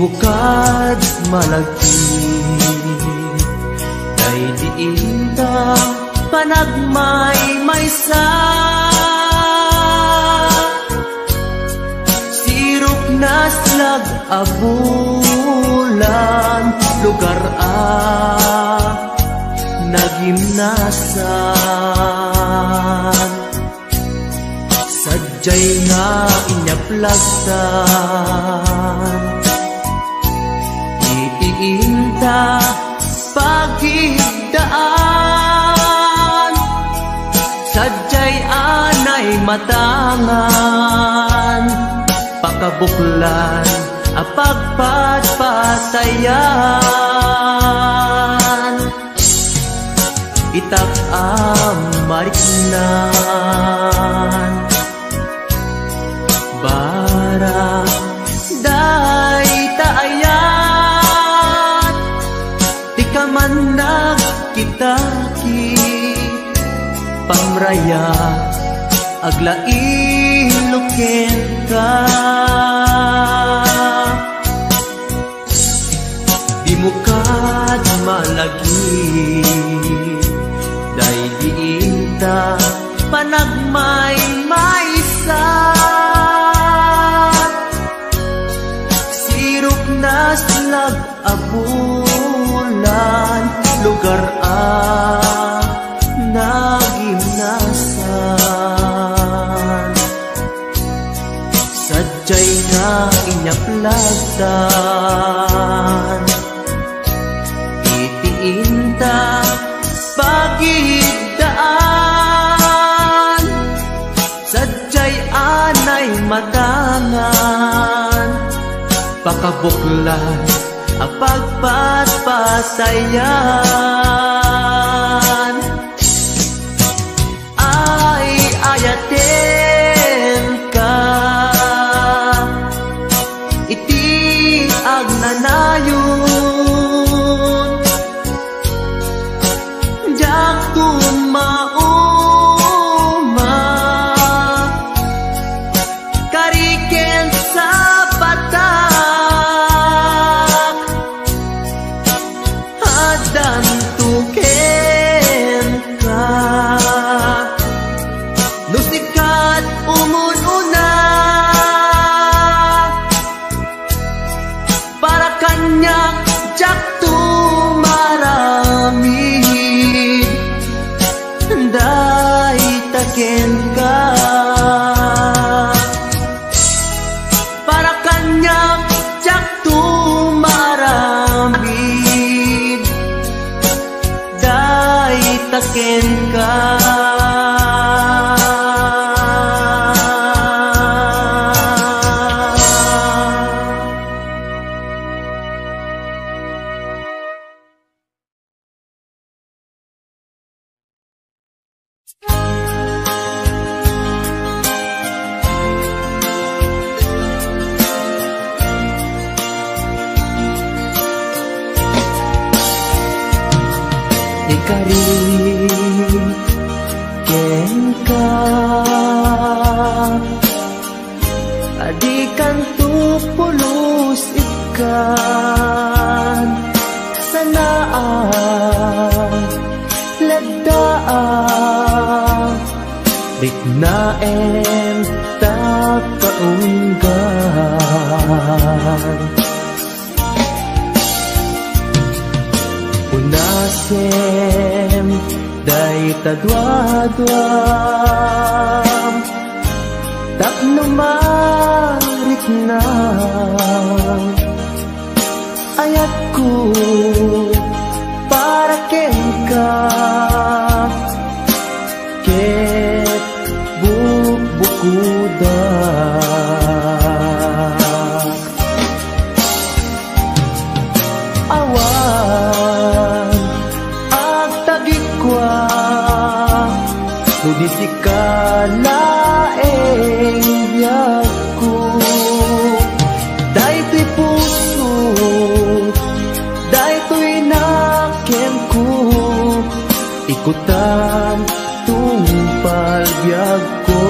bukad malagi day diinta panagmay maysa sirok naslag abulan lugar nagimnasan sadyay nga inyaplagtan iinta pagigdaan sadyay anay matangan pakabuklan apagpatpatayan itak mariknan bara day taayan di ka man nagkitaki pamraya aglain ka di mukad malagi day diinta panagmay maysa sirok naslag abulan lugar nagimnasan sadyay nga inyaplagtan itiinta pagigdaan sadyay anay matangan pakabuklan apagpatpatayan ay ayaten ka iti agnanayon jak tumauma kariken sa patak hadan tuken ka nusikat umununa para kanya jak tumaramid day taken ka para kanya jak tumaramid day taken ka ikariken ka adikan tupulos ikan sanaan lagdaan bignaen takaunggan unasem day tadwadwam taknumarik na ayatku para ken ka ket bubukuda awan agtagikwa nudisikalaeng biyagku daytoy puso daytoy nakenku ikutan tungpal biyagko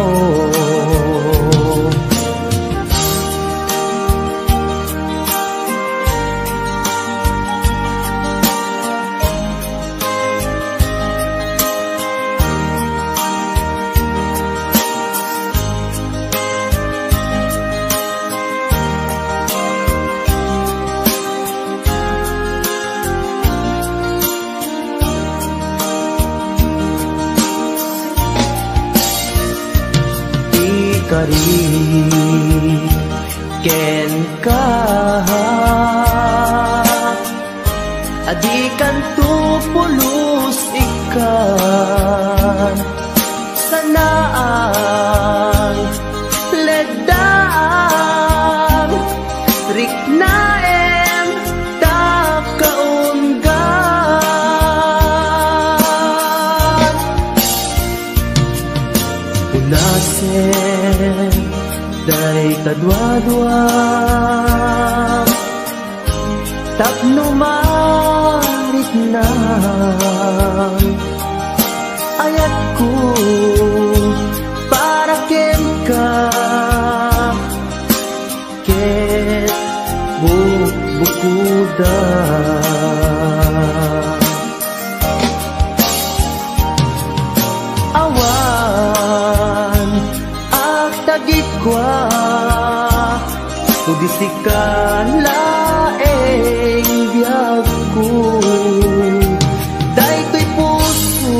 ikari ken ka adikan tu pulos ikan sanaan ledaan riknaen ta kaunggan unasen day kadwa-dwa tapno marit na ayat ko para ken ka ket bukuda awan ak tagit kwa tudisikan laeng biyag ko daytoy puso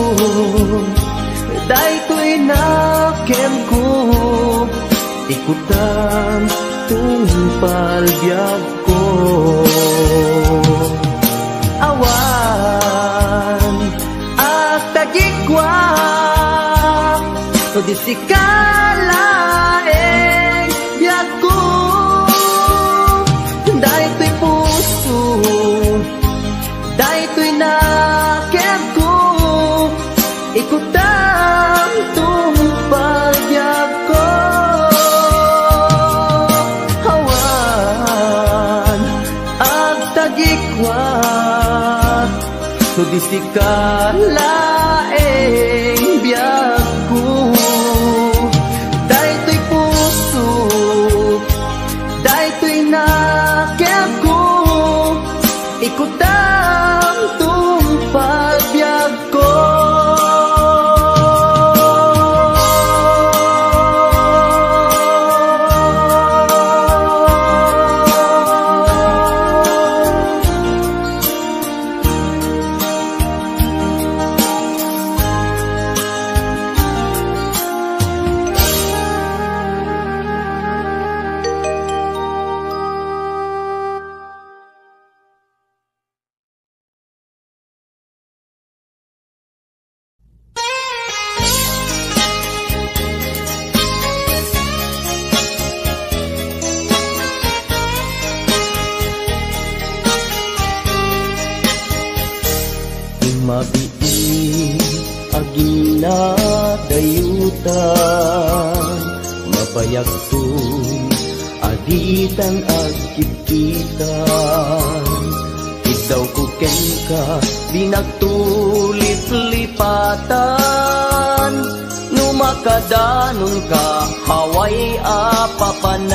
daytoy nakem ko ikutan tungpal biyag ko awan at tagikwa tudisikan laeng biyag ko daytoy puso daytoy nakem ko ikutan tungpal biyag ko awan ag tagikwa tudisikan laeng biyag ko daytoy puso daytoy nakem ko ikutan tungpal biyag ko mabiin agina dayutan mabayagtun aditan agkipkitan idaw ko ken ka di nagtulip-lipatan numakadanon ka haway apapanan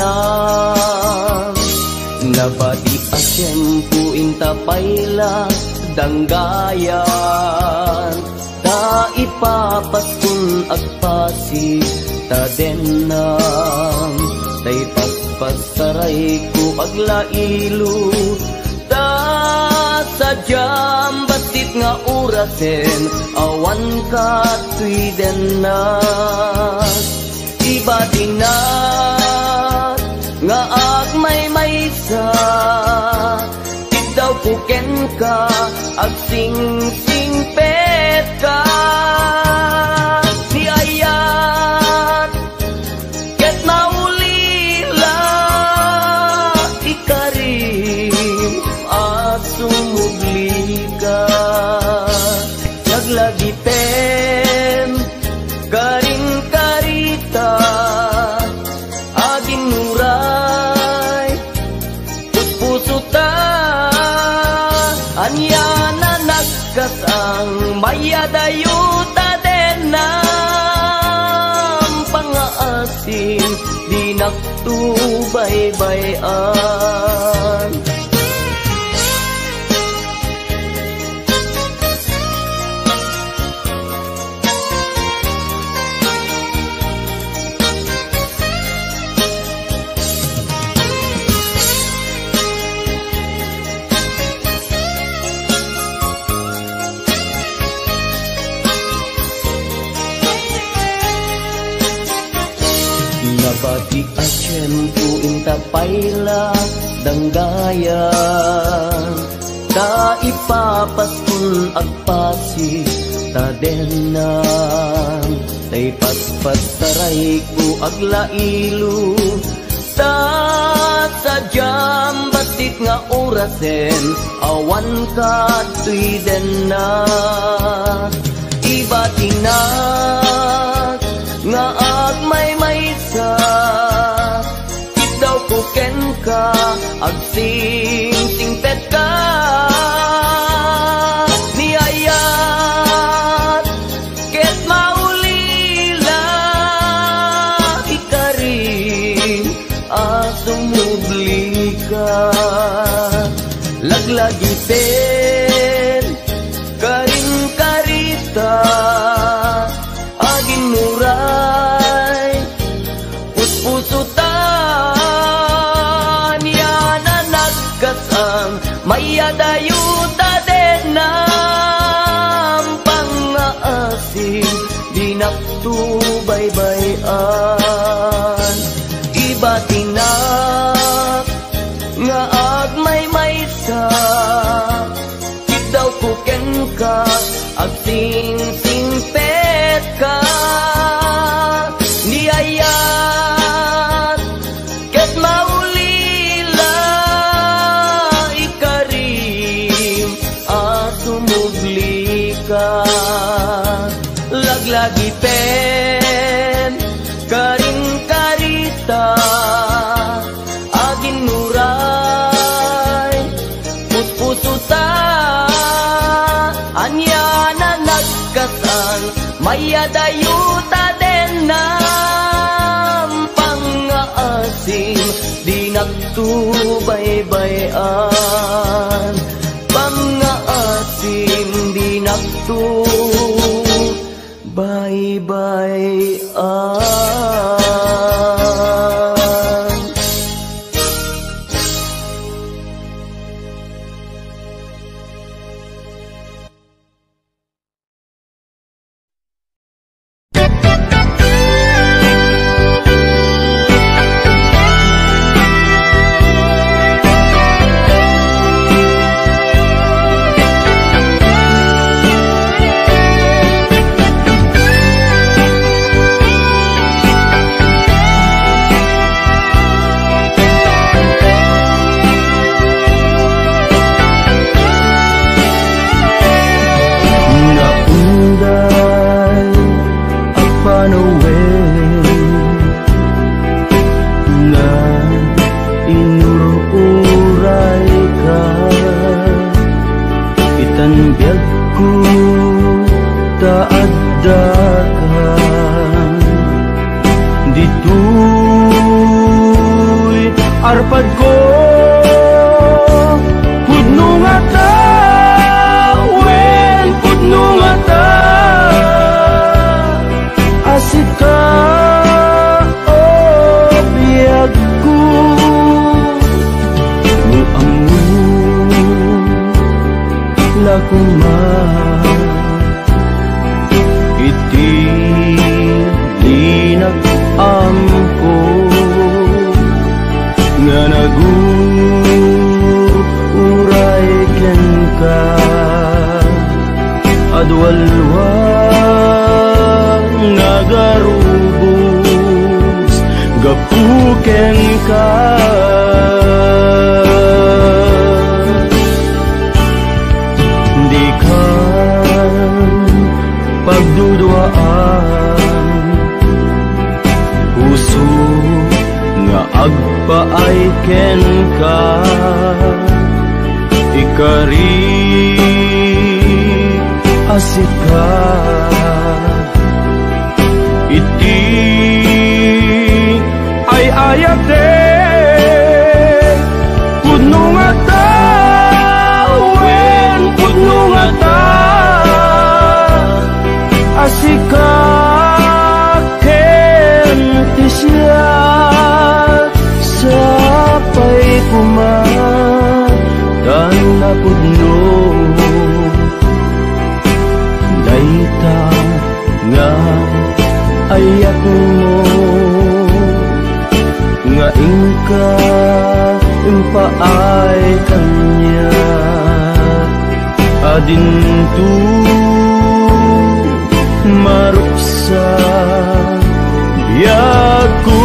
nabadi asyempu intapayla danggayan ta ipapaskun agpasi ta denam tay pagpasaray ko aglailo ta sadyam basit nga urasen awan ka tuy denas ibadinat nga agmay-maysa daw puken ka ag sing-singpet ka si ayat ket naulila ikarim at sumugli ka naglagitem karing karita aging nuray puso ta anya na nagkas ang mayadayuta denam pangaasin di naktubaybayan payla danggayan ta ipapaskun agpasi tadenan tay paspastaray ko aglailo ta sadyam batik nga orasen awan ka tuyden na iba tinak nga agmay-maysa daw kuken ka agsing-singpet ka niyayat ket maulila ikarin asumubli ka laglagi ten karin karita agin muray puspusutan yana nagkasang mayadayuta den ng pangaasim di naktubaybayan iba tinak nga agmay-maysa daw kuken ka agsing-singpet ka niyayat ket maulila ikarim asumugli ka laglagi pen karing karita agin nuray puspusuta anya na nagkasang mayadayuta den ng pangaasim di nagtubaybayan pangaasim di nagtubaybayan. Arpad ko pudno nga ta wen pudno nga ta asita o biyag ko nung amun lakuma iti linag amko nga naguray ken ka adwalwa nagarubos gapuken ka di ka pagdudwaan puso nga agpaay ken ka ikari asika iti ay ayate pudno nga ta wen pudno nga ta asika ken ti siya sapay kuma tan na pudno adintu maruksa biaku.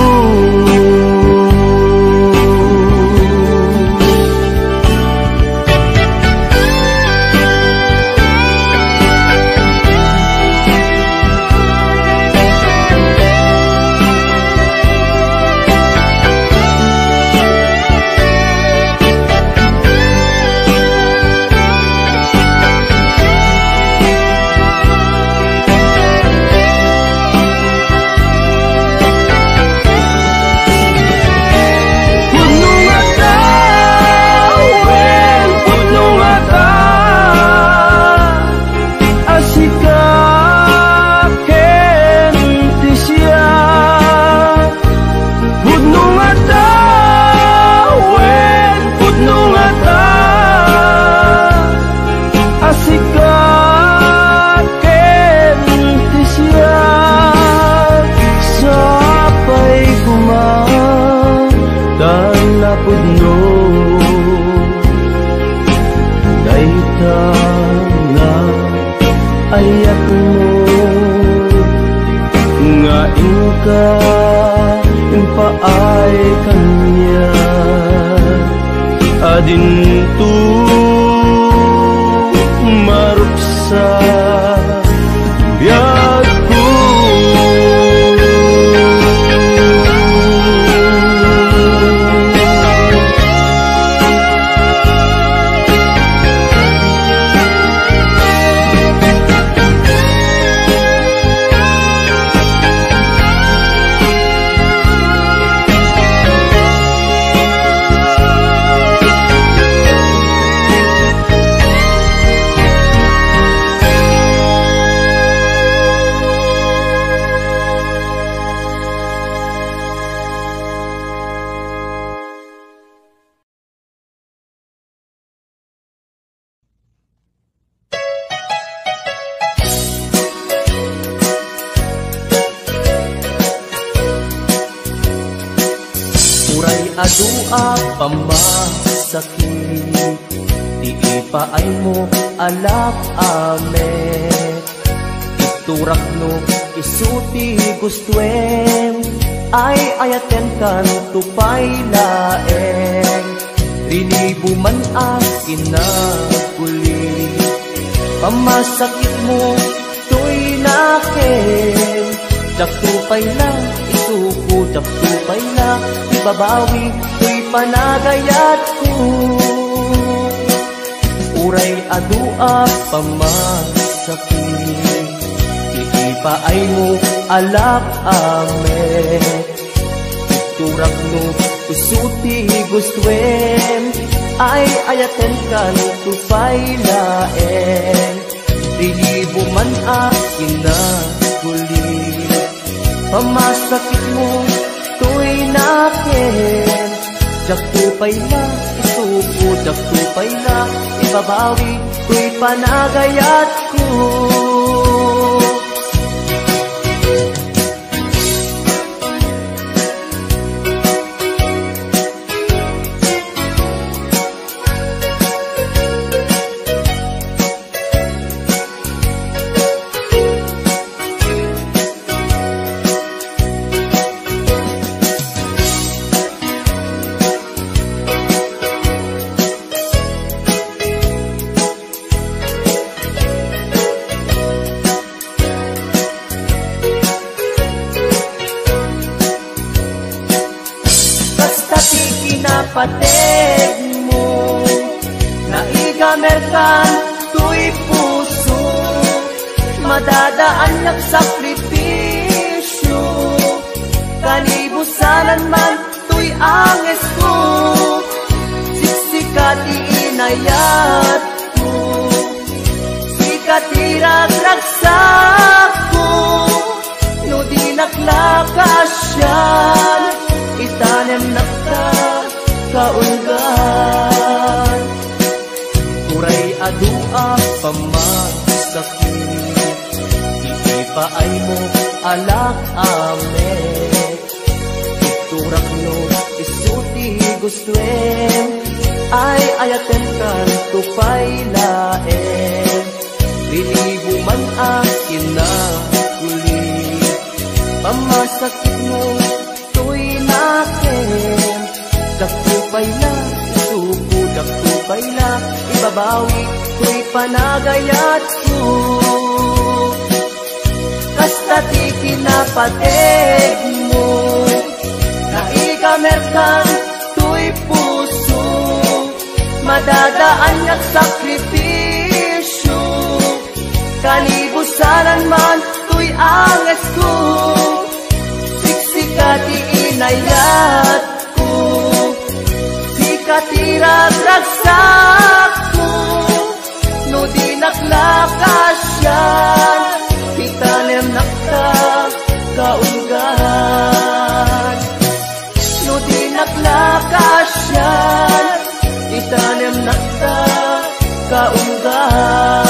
Paay kanya adintu maruksa biaku. Adua pamasakit, di ipaay mo alak ame. Iturak no isuti gustuen, ay ayaten kan tupay laeng. Rinibuman akin na kuli, pamasakit mo tuy nakin. Jaktupay na isuko, jaktupay na ibabawi, tuy panagayat ko. Uray adua pamasakit, iipaay mo alak ame. Iturak no usuti gustuen, ay ayaten kan tupay laen. Rilibo man akin na kuli, pamasakit mo tuy nakin. Jaktupay na isuko, jaktupay na ibabawi, tuy panagayat ko. Pateg mo, naigamerkan tuy puso, madadaan ng sakripisyo. Kanibusanan man tuy anges ko, siksikati inayat ko, sikati ragragsak ko. No di naklakasyan, itanem nakta kaulgan. Uray adua pamasakit, iipaay mo alak ame. Iturak no isuti gustuen, ay ayaten kan tupay laen. managayat ko kasta ti kinapateg mo na ikamerkan tuy puso madadaan at sakripisyo kalibusanan man tuy angas ko siksikati inayat ko sikati ragragsak ko no di naklakasyan itanem nakta kaunggan no di naklakasyan itanem nakta kaunggan.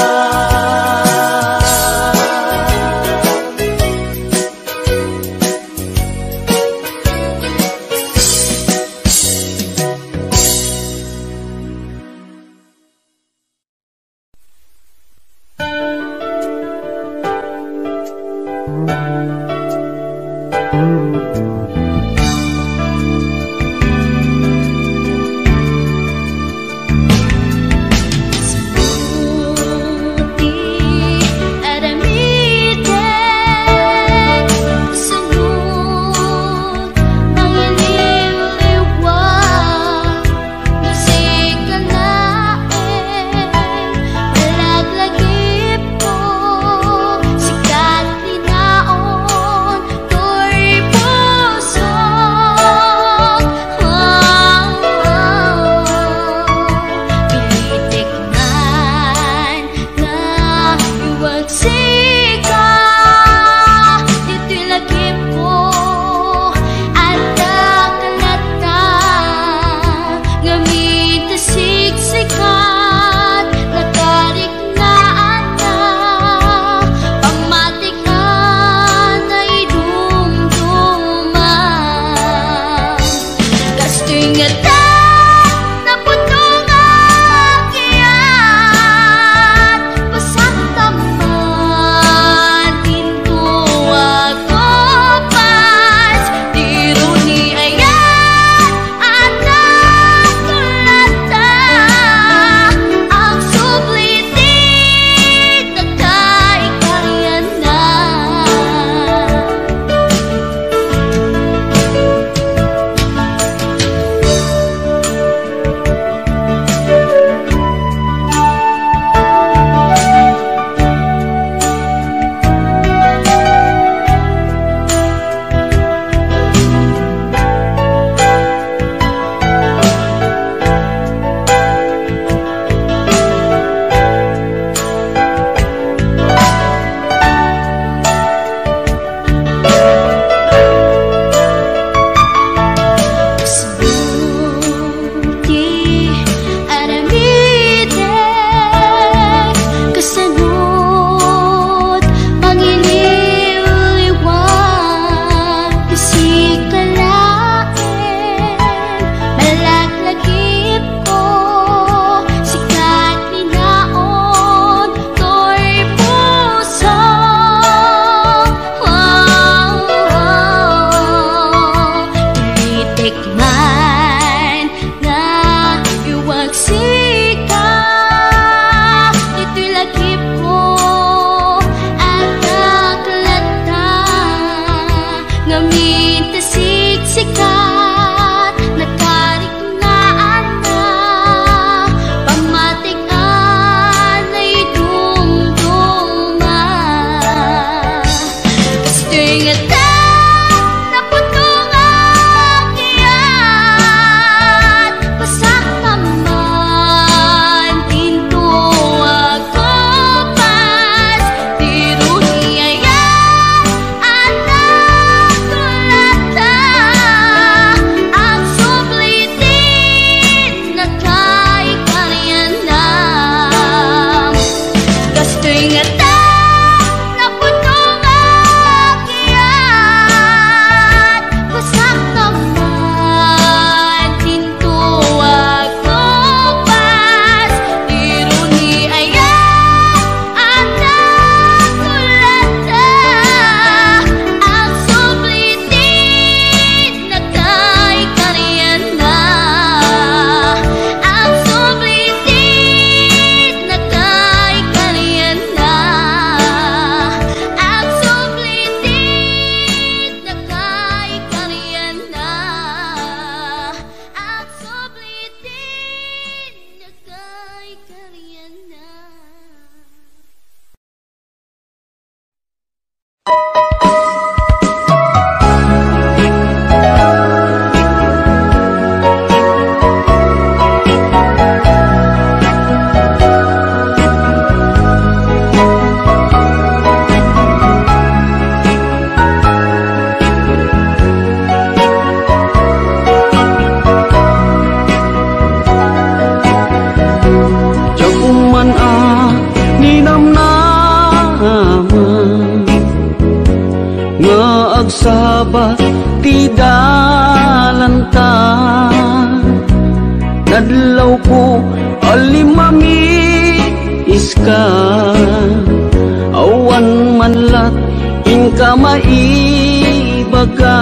ko alimami iska awan manlat inka maibaga.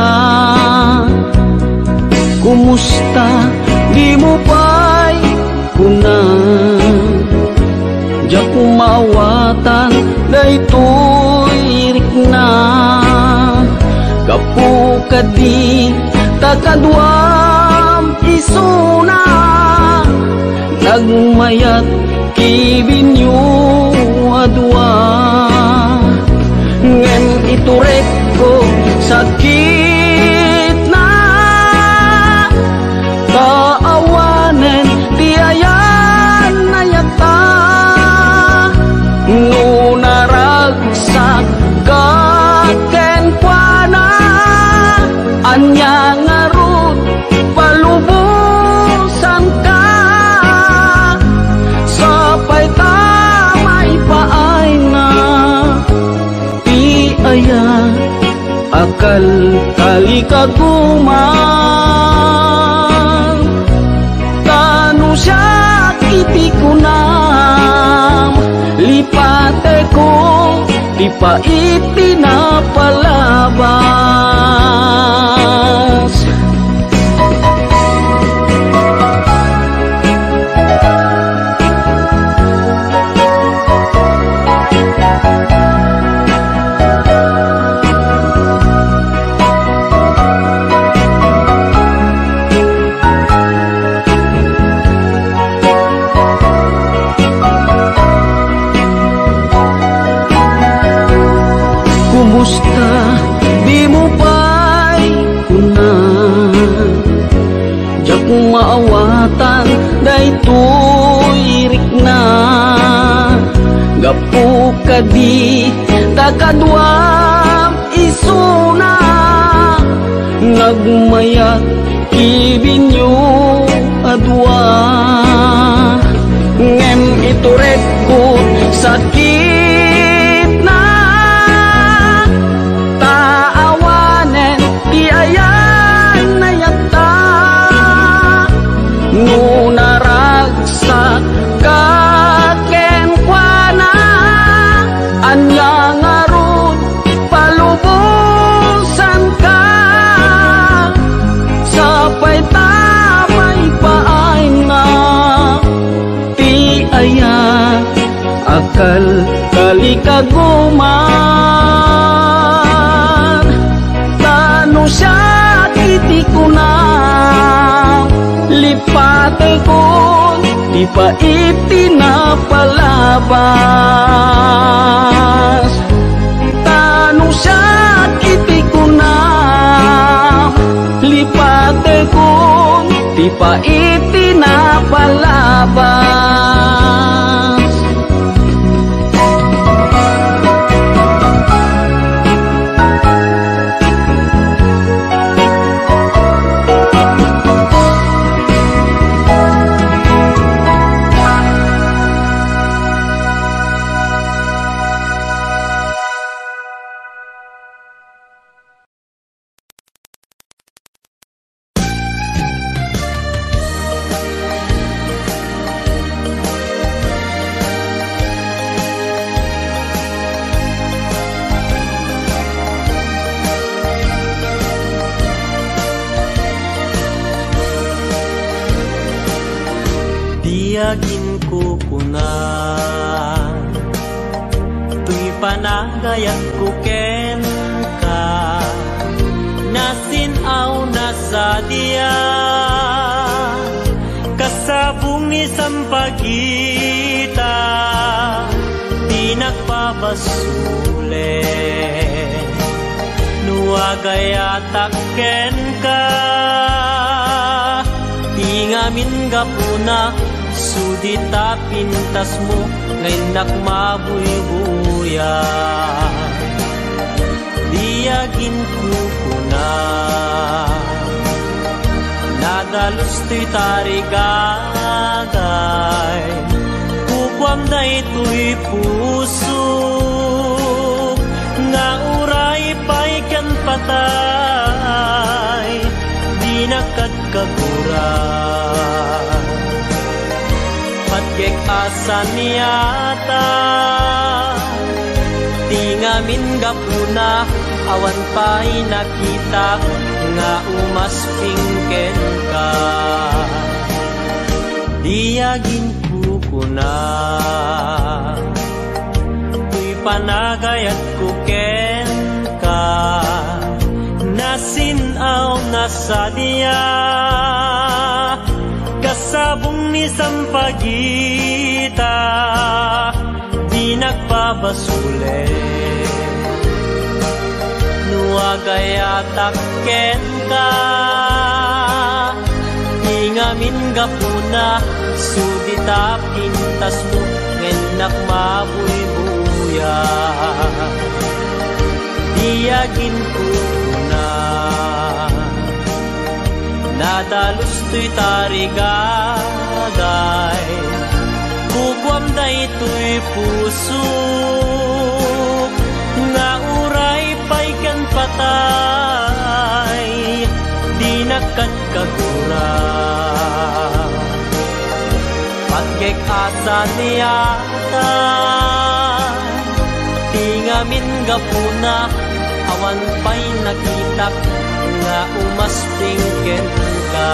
Kumusta di mo pa'y kuna ja kumawatan daytoy rikna kapu kadi takadwam isuna nagmayat kibinyo adwa ngem iturek ko sakit na kaawanen tiayan nayata nunaragsak kaken kuana anya ngarut palubusan ka sapay tamay paay na ti aya akal kali kaguman tanu siya kiti kunam lipate ko di pa itinapalabas. Kumusta di mo pa'y kuna ja kumaawatan daytoy rikna gapu kadi takadwam isuna nagmayat kibinyo adwa ngem iturek ko sakit na taawanen ti ayan nayata nunaragsak kaken kuana anya ngarut palubusan ka sapay tamay paay na ti aya akal kali kaguman tanu siya kiti kunam lipate ko di pa itinapalabas tanu siya kiti kunam lipate ko di pa itinapalabas. Tiyagin ko kuna tuy panagayat ko ken ka nasinaw na sa diya kasabong ni sampagita di nagpabasule nuagayatak ken ka tingamin gapuna sudita pintas mo ngayon nakmabuy-buya diyagin kuna nadalos to'y tarigagay kukwam na ito'y puso nga uray pa'y kan patay di nakadkaguran asaniata di ngamin gapuna awan pa'y nakita nga umaspingken ka diagin kukuna tuy panagayat kuken ka nasinaw nasadya kasabong ni sampagita di nagpabasule nuagayatak ken ka ingamin gapuna sudita pintas mo ngenak mabuy-buya diagin ko na nadalus to'y tarigagay kukwam da ito'y puso nga uray pa'y kan patay di nakadkagura pagkek asa niyata tingamin gapuna awan pa'y nakitak nga umaspingken ka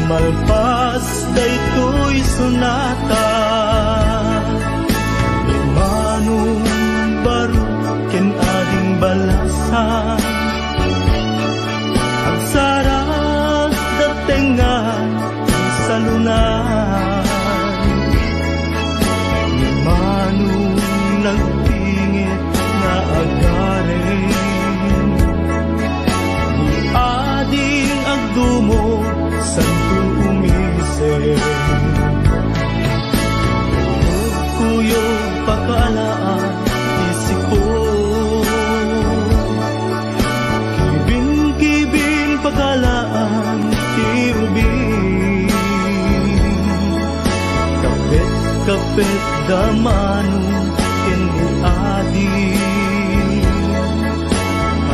malpas daytoy sunata manong baro ken ading balasan ang sarap datengan sa lunan manong nagtingit na agarin ading agdumo santo umisip kuyo pakalaan isiko kibin pakalaan tiubin kapit damano adi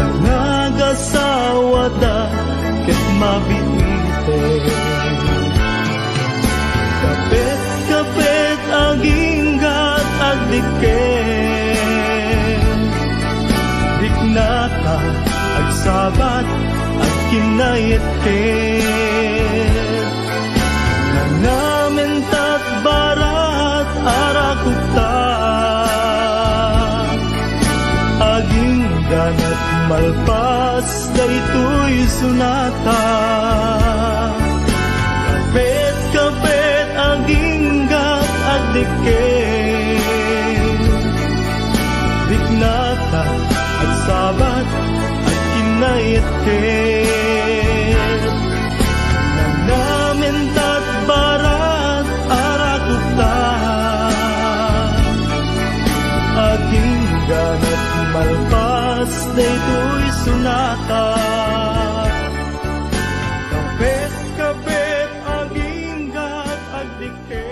anagasawada ket mabite kapit aginggat agdiken diknata agsabat at kinayetken nangamentat barat arakuta aging ganat malpas daytoy sunata kapit aginggat agdiken diknata agditket nanamintat barat arakupta aging ganat malpas daytoy sunata kabet aging gat agditket.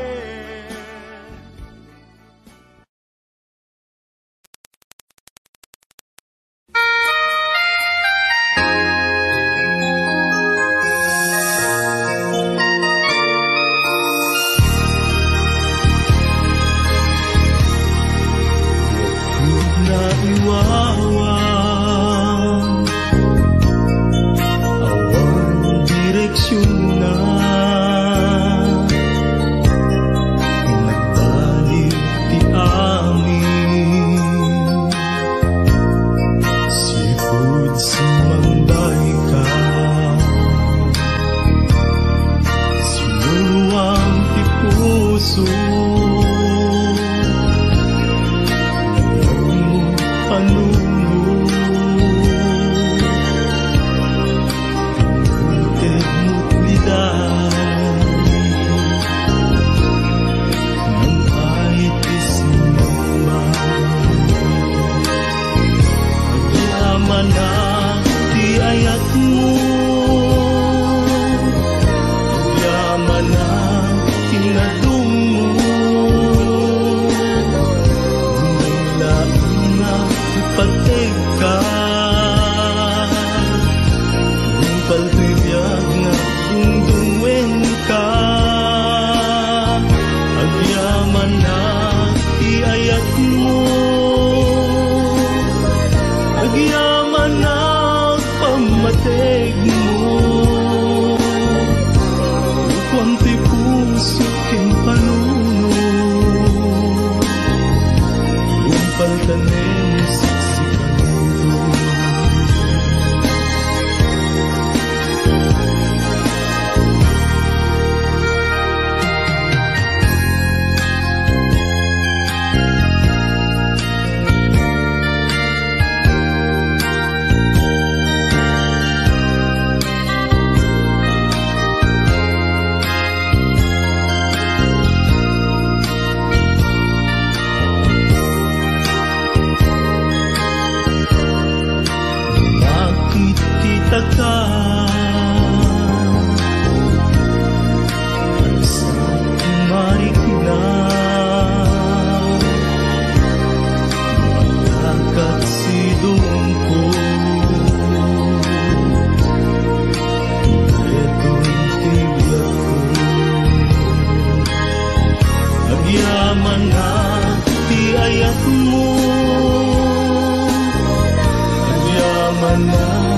Agyaman na